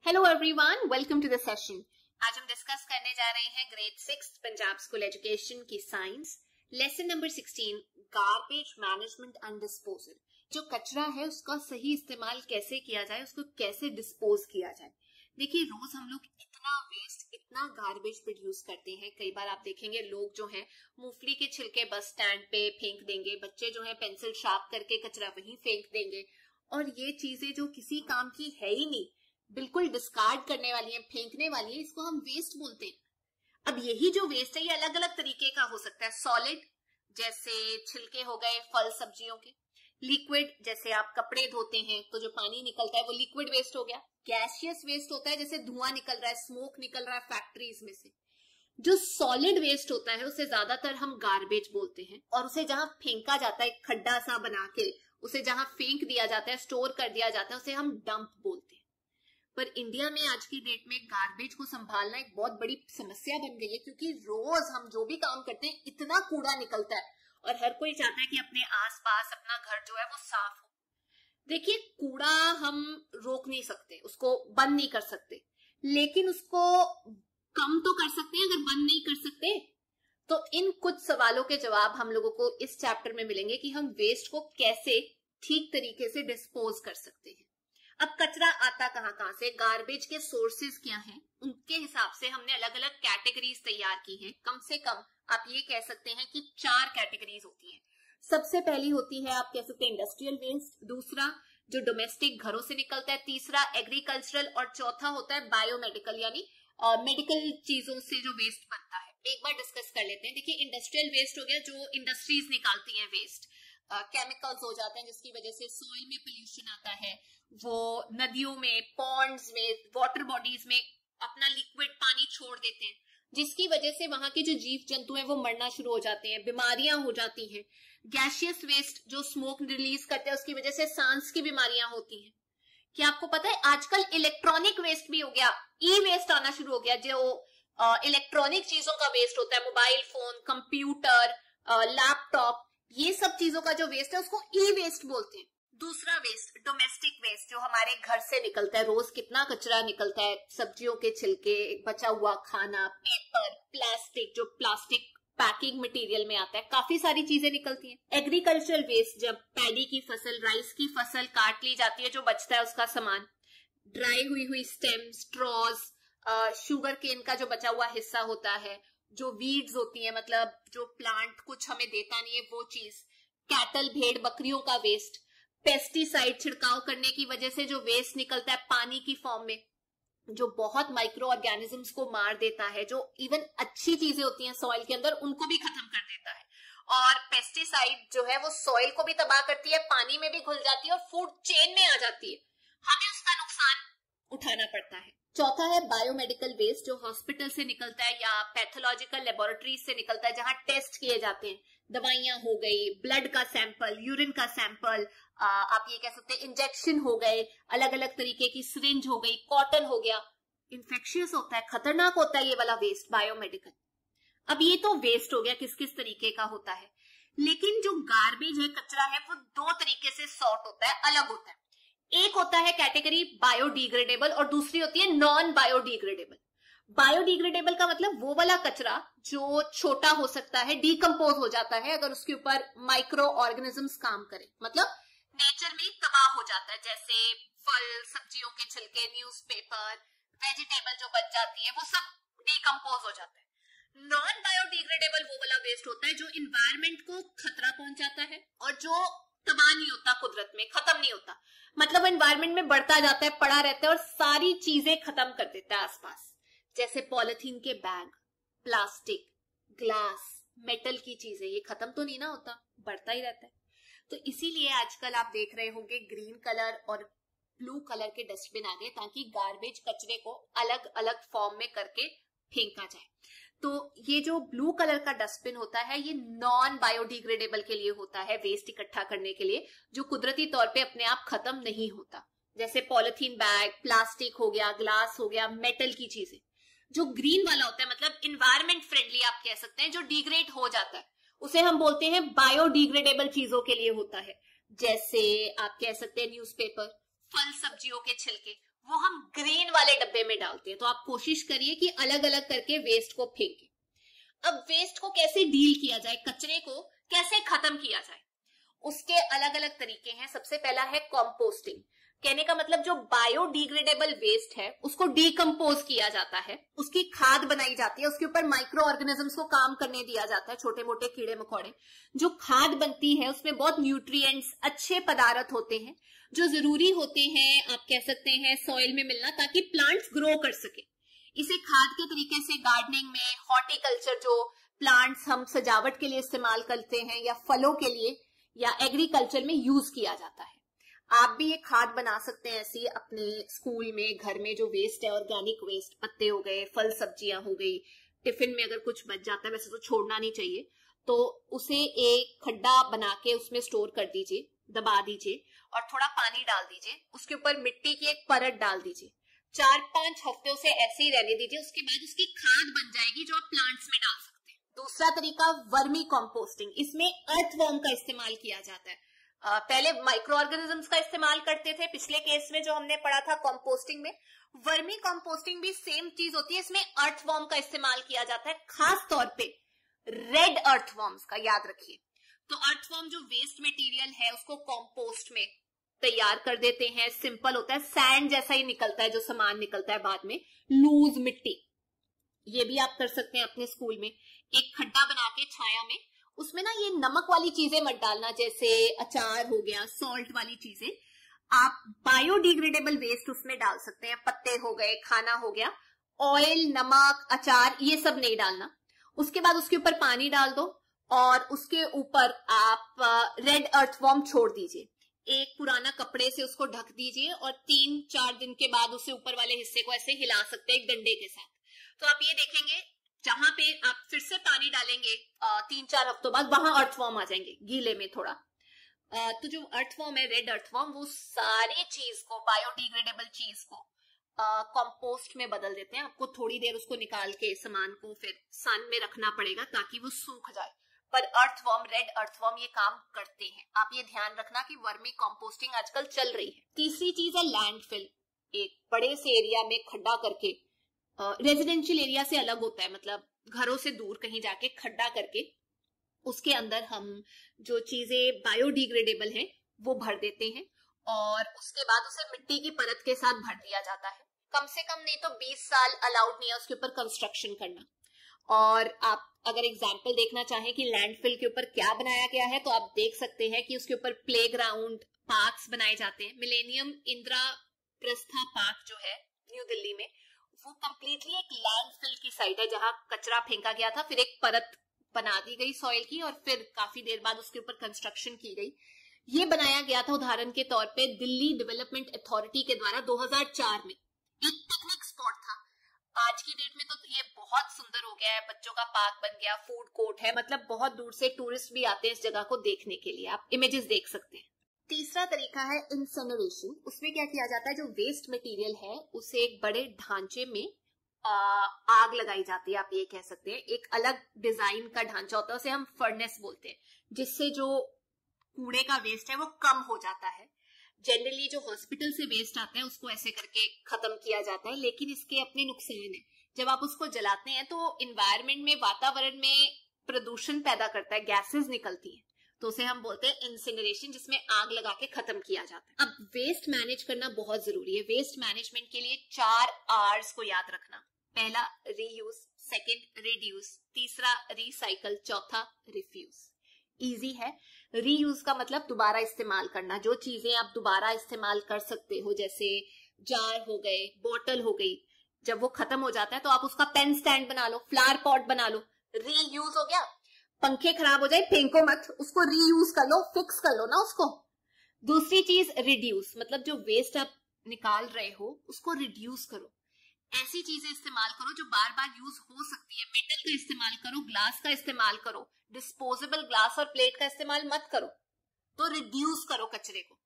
Hello everyone, welcome to the session. आज हम discuss करने जा रहे हैं ग्रेड 6 पंजाब स्कूल एजुकेशन की science lesson number 16 garbage management and disposal. जो कचरा है उसका सही इस्तेमाल कैसे किया जाए, उसको कैसे डिस्पोज किया जाए। देखिए, रोज हम लोग इतना वेस्ट, इतना गार्बेज प्रोड्यूस करते हैं। कई बार आप देखेंगे लोग जो हैं मूंगफली के छिलके बस स्टैंड पे फेंक देंगे, बच्चे जो है पेंसिल शार्प करके कचरा वहीं फेंक देंगे, और ये चीजें जो किसी काम की है ही नहीं, बिल्कुल डिस्कार्ड करने वाली है, फेंकने वाली है, इसको हम वेस्ट बोलते हैं। अब यही जो वेस्ट है ये अलग अलग तरीके का हो सकता है। सॉलिड जैसे छिलके हो गए फल सब्जियों के, लिक्विड जैसे आप कपड़े धोते हैं तो जो पानी निकलता है वो लिक्विड वेस्ट हो गया। गैसियस वेस्ट होता है जैसे धुआं निकल रहा है, स्मोक निकल रहा है फैक्ट्रीज में से। जो सॉलिड वेस्ट होता है उसे ज्यादातर हम गार्बेज बोलते हैं, और उसे जहां फेंका जाता है, खड्डा सा बना के उसे जहां फेंक दिया जाता है, स्टोर कर दिया जाता है, उसे हम डंप बोलते हैं। पर इंडिया में आज की डेट में गार्बेज को संभालना एक बहुत बड़ी समस्या बन गई है, क्योंकि रोज हम जो भी काम करते हैं इतना कूड़ा निकलता है और हर कोई चाहता है कि अपने आसपास अपना घर जो है वो साफ हो। देखिए, कूड़ा हम रोक नहीं सकते, उसको बंद नहीं कर सकते, लेकिन उसको कम तो कर सकते हैं। अगर बंद नहीं कर सकते तो इन कुछ सवालों के जवाब हम लोगों को इस चैप्टर में मिलेंगे कि हम वेस्ट को कैसे ठीक तरीके से डिस्पोज कर सकते हैं। अब कचरा आता कहां से, गार्बेज के सोर्सेज क्या हैं, उनके हिसाब से हमने अलग अलग कैटेगरीज तैयार की हैं। कम से कम आप ये कह सकते हैं कि 4 कैटेगरीज होती हैं। सबसे पहली होती है, आप कह सकते हैं, इंडस्ट्रियल वेस्ट। दूसरा जो डोमेस्टिक घरों से निकलता है। तीसरा एग्रीकल्चरल, और चौथा होता है बायोमेडिकल, यानी मेडिकल चीजों से जो वेस्ट बनता है। एक बार डिस्कस कर लेते हैं। देखिए, इंडस्ट्रियल वेस्ट हो गया जो इंडस्ट्रीज निकालती है वेस्ट। केमिकल्स हो जाते हैं जिसकी वजह से सॉइल में पोल्यूशन आता है, वो नदियों में, पॉन्ड्स में, वाटर बॉडीज में अपना लिक्विड पानी छोड़ देते हैं, जिसकी वजह से वहां के जो जीव जंतु हैं वो मरना शुरू हो जाते हैं, बीमारियां हो जाती हैं। गैसियस वेस्ट जो स्मोक रिलीज करते हैं उसकी वजह से सांस की बीमारियां होती हैं। क्या आपको पता है आजकल इलेक्ट्रॉनिक वेस्ट भी हो गया, ई वेस्ट आना शुरू हो गया। जो इलेक्ट्रॉनिक चीजों का वेस्ट होता है, मोबाइल फोन, कंप्यूटर, लैपटॉप, ये सब चीजों का जो वेस्ट है उसको ई वेस्ट बोलते हैं। दूसरा वेस्ट डोमेस्टिक वेस्ट, जो हमारे घर से निकलता है। रोज कितना कचरा निकलता है, सब्जियों के छिलके, बचा हुआ खाना, पेपर, प्लास्टिक, जो प्लास्टिक पैकिंग मटेरियल में आता है, काफी सारी चीजें निकलती हैं। एग्रीकल्चरल वेस्ट, जब पैडी की फसल, राइस की फसल काट ली जाती है, जो बचता है उसका सामान, ड्राई हुई स्टेम, स्ट्रॉज, शुगर केन का जो बचा हुआ हिस्सा होता है, जो वीड्स होती है, मतलब जो प्लांट कुछ हमें देता नहीं है वो चीज, कैटल, भेड़ बकरियों का वेस्ट, पेस्टिसाइड छिड़काव करने की वजह से जो वेस्ट निकलता है पानी की फॉर्म में, जो बहुत माइक्रो ऑर्गेनिजम्स को मार देता है, जो इवन अच्छी चीजें होती हैं सॉइल के अंदर उनको भी खत्म कर देता है। और पेस्टिसाइड जो है वो सॉइल को भी तबाह करती है, पानी में भी घुल जाती है और फूड चेन में आ जाती है, हमें उसका नुकसान उठाना पड़ता है। चौथा है बायोमेडिकल वेस्ट, जो हॉस्पिटल से निकलता है या पैथोलॉजिकल लेबोरेटरीज से निकलता है, जहां टेस्ट किए जाते हैं। दवाइयां हो गई, ब्लड का सैंपल, यूरिन का सैंपल, आप ये कह सकते हैं इंजेक्शन हो गए, अलग अलग तरीके की सिरिंज हो गई, कॉटन हो गया। इन्फेक्शियस होता है, खतरनाक होता है ये वाला वेस्ट, बायोमेडिकल। अब ये तो वेस्ट हो गया, किस किस तरीके का होता है। लेकिन जो गार्बेज है, कचरा है, वो 2 तरीके से सॉर्ट होता है, अलग होता है। एक होता है कैटेगरी बायोडिग्रेडेबल और दूसरी होती है नॉन बायोडिग्रेडेबल। बायोडिग्रेडेबल का मतलब वो वाला कचरा जो छोटा हो सकता है, डीकंपोज हो जाता है अगर उसके ऊपर माइक्रो ऑर्गेनिजम्स काम करें, मतलब नेचर में तबाह हो जाता है, जैसे फल सब्जियों के छिलके, न्यूज़पेपर, वेजिटेबल जो बच जाती है वो सब डीकंपोज हो जाता है। नॉन बायोडिग्रेडेबल वो वाला वेस्ट होता है जो इन्वायरमेंट को खतरा पहुंचाता है और जो तबाह नहीं होता, कुदरत में खत्म नहीं होता, मतलब एनवायरनमेंट में बढ़ता जाता है, पड़ा रहता है और सारी चीजें खत्म कर देता है आसपास। जैसे पॉलिथीन के बैग, प्लास्टिक, ग्लास, मेटल की चीजें, ये खत्म तो नहीं ना होता, बढ़ता ही रहता है। तो इसीलिए आजकल आप देख रहे होंगे ग्रीन कलर और ब्लू कलर के डस्टबिन आ गए, ताकि गार्बेज कचरे को अलग अलग फॉर्म में करके फेंका जाए। तो ये जो ब्लू कलर का डस्टबिन होता है ये नॉन बायोडिग्रेडेबल के लिए होता है, वेस्ट इकट्ठा करने के लिए, जो कुदरती तौर पे अपने आप खत्म नहीं होता। जैसे पॉलिथीन बैग, प्लास्टिक हो गया, ग्लास हो गया, मेटल की चीजें। जो ग्रीन वाला होता है, मतलब इन्वायरमेंट फ्रेंडली आप कह सकते हैं, जो डिग्रेड हो जाता है, उसे हम बोलते हैं बायोडिग्रेडेबल चीजों के लिए होता है। जैसे आप कह सकते हैं न्यूज़पेपर, फल सब्जियों के छिलके, वो हम ग्रीन वाले डब्बे में डालते हैं। तो आप कोशिश करिए कि अलग अलग करके वेस्ट को फेंकें। अब वेस्ट को कैसे डील किया जाए, कचरे को कैसे खत्म किया जाए, उसके अलग अलग तरीके हैं। सबसे पहला है कंपोस्टिंग। कहने का मतलब जो बायोडिग्रेडेबल वेस्ट है उसको डीकंपोज किया जाता है, उसकी खाद बनाई जाती है, उसके ऊपर माइक्रो ऑर्गेनिजम्स को काम करने दिया जाता है, छोटे मोटे कीड़े मकोड़े। जो खाद बनती है उसमें बहुत न्यूट्रिएंट्स, अच्छे पदार्थ होते हैं जो जरूरी होते हैं, आप कह सकते हैं सॉइल में मिलना, ताकि प्लांट्स ग्रो कर सके। इसे खाद के तरीके से गार्डनिंग में, हॉर्टिकल्चर, जो प्लांट्स हम सजावट के लिए इस्तेमाल करते हैं या फलों के लिए या एग्रीकल्चर में यूज किया जाता है। आप भी ये खाद बना सकते हैं ऐसी अपने स्कूल में, घर में जो वेस्ट है, ऑर्गेनिक वेस्ट, पत्ते हो गए, फल सब्जियां हो गई, टिफिन में अगर कुछ बच जाता है, वैसे तो छोड़ना नहीं चाहिए, तो उसे एक खड्डा बना के उसमें स्टोर कर दीजिए, दबा दीजिए और थोड़ा पानी डाल दीजिए, उसके ऊपर मिट्टी की एक परत डाल दीजिए, 4-5 हफ्ते उसे ऐसे ही रहने दीजिए। उसके बाद उसकी खाद बन जाएगी जो आप प्लांट्स में डाल सकते हैं। दूसरा तरीका वर्मी कंपोस्टिंग। इसमें अर्थवर्म का इस्तेमाल किया जाता है। पहले माइक्रो ऑर्गेनिजम्स का इस्तेमाल करते थे, पिछले केस में जो हमने पढ़ा था कंपोस्टिंग में। वर्मी कंपोस्टिंग भी सेम चीज होती है, इसमें अर्थवर्म का इस्तेमाल किया जाता है, खास तौर पे रेड अर्थवर्म्स का, याद रखिए। तो अर्थवर्म जो वेस्ट मटेरियल है उसको कंपोस्ट में तैयार कर देते हैं। सिंपल होता है, सैंड जैसा ही निकलता है जो सामान निकलता है बाद में, लूज मिट्टी। ये भी आप कर सकते हैं अपने स्कूल में, एक खड्डा बना के छाया में, उसमें ना ये नमक वाली चीजें मत डालना, जैसे अचार हो गया, सॉल्ट वाली चीजें। आप बायोडिग्रेडेबल वेस्ट उसमें डाल सकते हैं, पत्ते हो गए, खाना हो गया, ऑयल, नमक, अचार, ये सब नहीं डालना। उसके बाद उसके ऊपर पानी डाल दो और उसके ऊपर आप रेड अर्थवर्म छोड़ दीजिए। एक पुराना कपड़े से उसको ढक दीजिए और 3-4 दिन के बाद उसे ऊपर वाले हिस्से को ऐसे हिला सकते हैं एक डंडे के साथ। तो आप ये देखेंगे जहां पे आप फिर से पानी डालेंगे 3-4 हफ्तों बाद, वहां अर्थवर्म आ जाएंगे गीले में थोड़ा। तो जो अर्थवर्म है, रेड अर्थवर्म, वो सारी चीज को, बायोडिग्रेडेबल चीज को कंपोस्ट में बदल देते हैं। आपको थोड़ी देर उसको निकाल के सामान को फिर सन में रखना पड़ेगा ताकि वो सूख जाए, पर अर्थवर्म, रेड अर्थवर्म ये काम करते हैं। आप ये ध्यान रखना कि वर्मी कंपोस्टिंग आजकल चल रही है। तीसरी चीज है लैंडफिल। एक बड़े से एरिया में खड्डा करके, रेजिडेंशियल एरिया से अलग होता है, मतलब घरों से दूर कहीं जाके खड्डा करके उसके अंदर हम जो चीजें बायोडिग्रेडेबल हैं वो भर देते हैं और उसके बाद उसे मिट्टी की परत के साथ भर दिया जाता है। कम से कम नहीं तो 20 साल अलाउड नहीं है उसके ऊपर कंस्ट्रक्शन करना। और आप अगर एग्जाम्पल देखना चाहें कि लैंडफिल के ऊपर क्या बनाया गया है, तो आप देख सकते हैं कि उसके ऊपर प्लेग्राउंड, पार्क्स बनाए जाते हैं। मिलेनियम इंद्रप्रस्था पार्क जो है न्यू दिल्ली में, वो कंप्लीटली एक लैंडफिल की साइट है जहां कचरा फेंका गया था, फिर एक परत बना दी गई सॉइल की और फिर काफी देर बाद उसके ऊपर कंस्ट्रक्शन की गई। ये बनाया गया था उदाहरण के तौर पे दिल्ली डेवलपमेंट अथॉरिटी के द्वारा 2004 में। एक पिकनिक स्पॉट था। आज की डेट में तो ये बहुत सुंदर हो गया है, बच्चों का पार्क बन गया, फूड कोर्ट है, मतलब बहुत दूर से टूरिस्ट भी आते हैं इस जगह को देखने के लिए। आप इमेजेस देख सकते हैं। तीसरा तरीका है इंसिनरेशन। उसमें क्या किया जाता है, जो वेस्ट मटेरियल है उसे एक बड़े ढांचे में आग लगाई जाती है, आप ये कह सकते हैं। एक अलग डिजाइन का ढांचा होता है, उसे हम फर्नेस बोलते हैं, जिससे जो कूड़े का वेस्ट है वो कम हो जाता है। जनरली जो हॉस्पिटल से वेस्ट आता है उसको ऐसे करके खत्म किया जाता है, लेकिन इसके अपने नुकसान है। जब आप उसको जलाते हैं तो इन्वायरमेंट में, वातावरण में प्रदूषण पैदा करता है, गैसेस निकलती हैं, तो उसे हम बोलते हैं इंसिनरेशन, जिसमें आग लगा के खत्म किया जाता है। अब वेस्ट मैनेज करना बहुत जरूरी है। वेस्ट मैनेजमेंट के लिए 4 R's को याद रखना। पहला रीयूज, सेकंड रिड्यूस, तीसरा रिसाइकल, चौथा रिफ्यूज। इजी है। रीयूज का मतलब दोबारा इस्तेमाल करना। जो चीजें आप दोबारा इस्तेमाल कर सकते हो, जैसे जार हो गए, बोतल हो गई, जब वो खत्म हो जाता है तो आप उसका पेन स्टैंड बना लो, फ्लावर पॉट बना लो, रीयूज हो गया। पंखे खराब हो जाए, फेंको मत, उसको रीयूज कर लो, फिक्स कर लो ना उसको। दूसरी चीज रिड्यूस, मतलब जो वेस्ट आप निकाल रहे हो उसको रिड्यूस करो। ऐसी चीजें इस्तेमाल करो जो बार बार यूज हो सकती है। मेटल का इस्तेमाल करो, ग्लास का इस्तेमाल करो, डिस्पोजेबल ग्लास और प्लेट का इस्तेमाल मत करो। तो रिड्यूस करो कचरे को।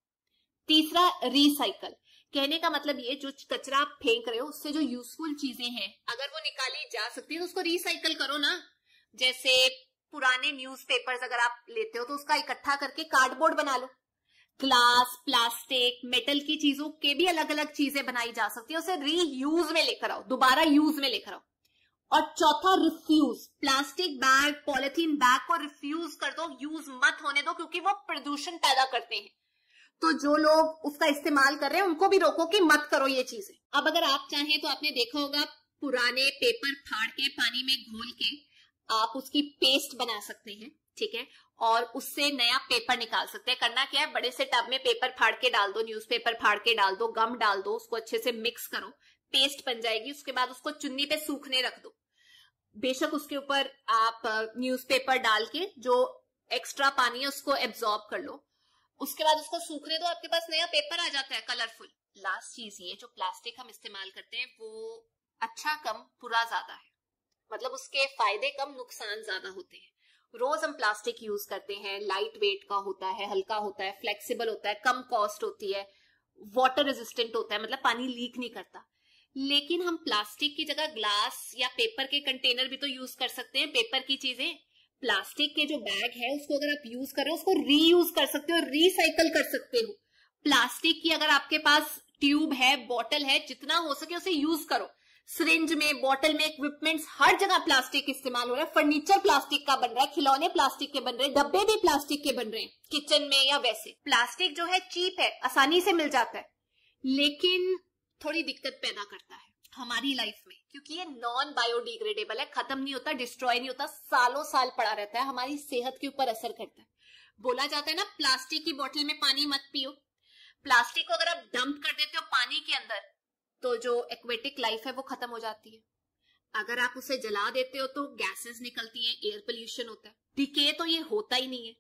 तीसरा रिसाइकल। कहने का मतलब ये, जो कचरा आप फेंक रहे हो उससे जो यूजफुल चीजें हैं अगर वो निकाली जा सकती है तो उसको रिसाइकल करो ना। जैसे पुराने न्यूज़पेपर्स अगर आप लेते हो तो उसका इकट्ठा करके कार्डबोर्ड बना लो। ग्लास, प्लास्टिक, मेटल की चीजों के भी अलग अलग चीजें बनाई जा सकती है, उसे रीयूज में लेकर आओ, दोबारा यूज में लेकर आओ। और चौथा, refuse. Plastic bag, polythene bag को रिफ्यूज कर दो, यूज मत होने दो, क्योंकि वो प्रदूषण पैदा करते हैं। तो जो लोग उसका इस्तेमाल कर रहे हैं उनको भी रोको कि मत करो ये चीजें। अब अगर आप चाहें तो आपने देखा होगा पुराने पेपर फाड़ के पानी में घोल के आप उसकी पेस्ट बना सकते हैं, ठीक है, और उससे नया पेपर निकाल सकते हैं। करना क्या है, बड़े से टब में पेपर फाड़ के डाल दो, न्यूज़पेपर फाड़ के डाल दो, गम डाल दो, उसको अच्छे से मिक्स करो, पेस्ट बन जाएगी। उसके बाद उसको चुन्नी पे सूखने रख दो। बेशक उसके ऊपर आप न्यूज़पेपर डाल के जो एक्स्ट्रा पानी है उसको एब्जॉर्ब कर लो। उसके बाद उसको सूखने दो, आपके पास नया पेपर आ जाता है कलरफुल। लास्ट चीज ये, जो प्लास्टिक हम इस्तेमाल करते हैं वो अच्छा कम बुरा ज्यादा है, मतलब उसके फायदे कम नुकसान ज्यादा होते हैं। रोज हम प्लास्टिक यूज करते हैं, लाइट वेट का होता है, हल्का होता है, फ्लेक्सिबल होता है, कम कॉस्ट होती है, वाटर रेजिस्टेंट होता है, मतलब पानी लीक नहीं करता। लेकिन हम प्लास्टिक की जगह ग्लास या पेपर के कंटेनर भी तो यूज कर सकते हैं, पेपर की चीजें। प्लास्टिक के जो बैग है उसको अगर आप यूज कर रहे हो उसको रीयूज कर सकते हो, रिसाइकल कर सकते हो। प्लास्टिक की अगर आपके पास ट्यूब है, बॉटल है, जितना हो सके उसे यूज करो। सिरिंज में, बॉटल में, इक्विपमेंट्स, हर जगह प्लास्टिक इस्तेमाल हो रहा है। फर्नीचर प्लास्टिक का बन रहा है, खिलौने प्लास्टिक के बन रहे हैं, डब्बे भी प्लास्टिक के बन रहे हैं किचन में या वैसे। प्लास्टिक जो है चीप है, आसानी से मिल जाता है, लेकिन थोड़ी दिक्कत पैदा करता है हमारी लाइफ में, क्योंकि ये नॉन बायोडिग्रेडेबल है, खत्म नहीं होता, डिस्ट्रॉय नहीं होता, सालों साल पड़ा रहता है, हमारी सेहत के ऊपर असर करता है। बोला जाता है ना, प्लास्टिक की बोतल में पानी मत पियो। प्लास्टिक को अगर आप डंप कर देते हो पानी के अंदर तो जो एक्वेटिक लाइफ है वो खत्म हो जाती है। अगर आप उसे जला देते हो तो गैसेस निकलती हैं, एयर पोल्यूशन होता है। डिके तो ये होता ही नहीं है,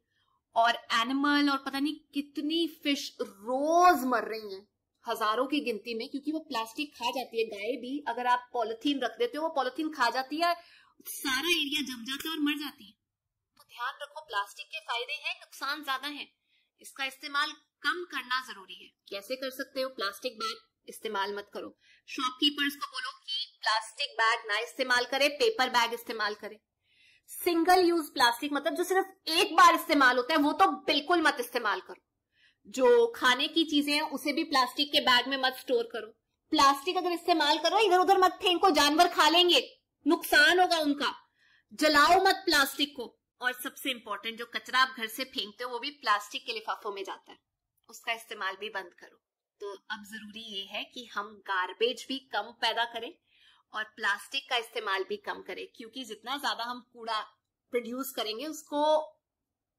और एनिमल और पता नहीं कितनी फिश रोज मर रही हैं, हजारों की गिनती में, क्योंकि वो प्लास्टिक खा जाती है। गाय भी अगर आप पॉलिथीन रख देते हो वो पॉलिथीन खा जाती है, सारा एरिया जम जाता है और मर जाती है। तो ध्यान रखो, प्लास्टिक के फायदे हैं, नुकसान ज्यादा है, इसका इस्तेमाल कम करना जरूरी है। कैसे कर सकते हो? प्लास्टिक बैग इस्तेमाल मत करो। शॉपकीपर्स को बोलो कि प्लास्टिक बैग ना इस्तेमाल करे, पेपर बैग इस्तेमाल करे। सिंगल यूज प्लास्टिक, मतलब जो सिर्फ एक बार इस्तेमाल होता है, वो तो बिल्कुल मत इस्तेमाल करो। जो खाने की चीजें हैं उसे भी प्लास्टिक के बैग में मत स्टोर करो। प्लास्टिक अगर इस्तेमाल करो इधर उधर मत फेंको, जानवर खा लेंगे, नुकसान होगा उनका। जलाओ मत प्लास्टिक को। और सबसे इंपॉर्टेंट, जो कचरा आप घर से फेंकते हो वो भी प्लास्टिक के लिफाफों में जाता है, उसका इस्तेमाल भी बंद करो। तो अब जरूरी ये है कि हम गार्बेज भी कम पैदा करें और प्लास्टिक का इस्तेमाल भी कम करें, क्योंकि जितना ज्यादा हम कूड़ा प्रोड्यूस करेंगे उसको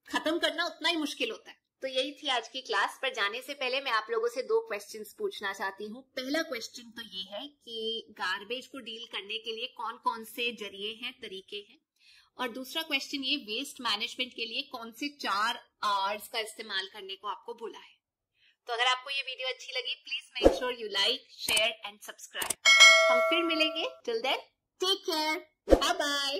खत्म करना उतना ही मुश्किल होता है। तो यही थी आज की क्लास। पर जाने से पहले मैं आप लोगों से 2 क्वेश्चंस पूछना चाहती हूँ। पहला क्वेश्चन तो ये है कि गार्बेज को डील करने के लिए कौन कौन से जरिए हैं, तरीके हैं, और दूसरा क्वेश्चन ये, वेस्ट मैनेजमेंट के लिए कौन से 4 R's का इस्तेमाल करने को आपको बोला है। तो अगर आपको ये वीडियो अच्छी लगी, please make sure you like, share and subscribe. हम फिर मिलेंगे। Till then take care, bye bye.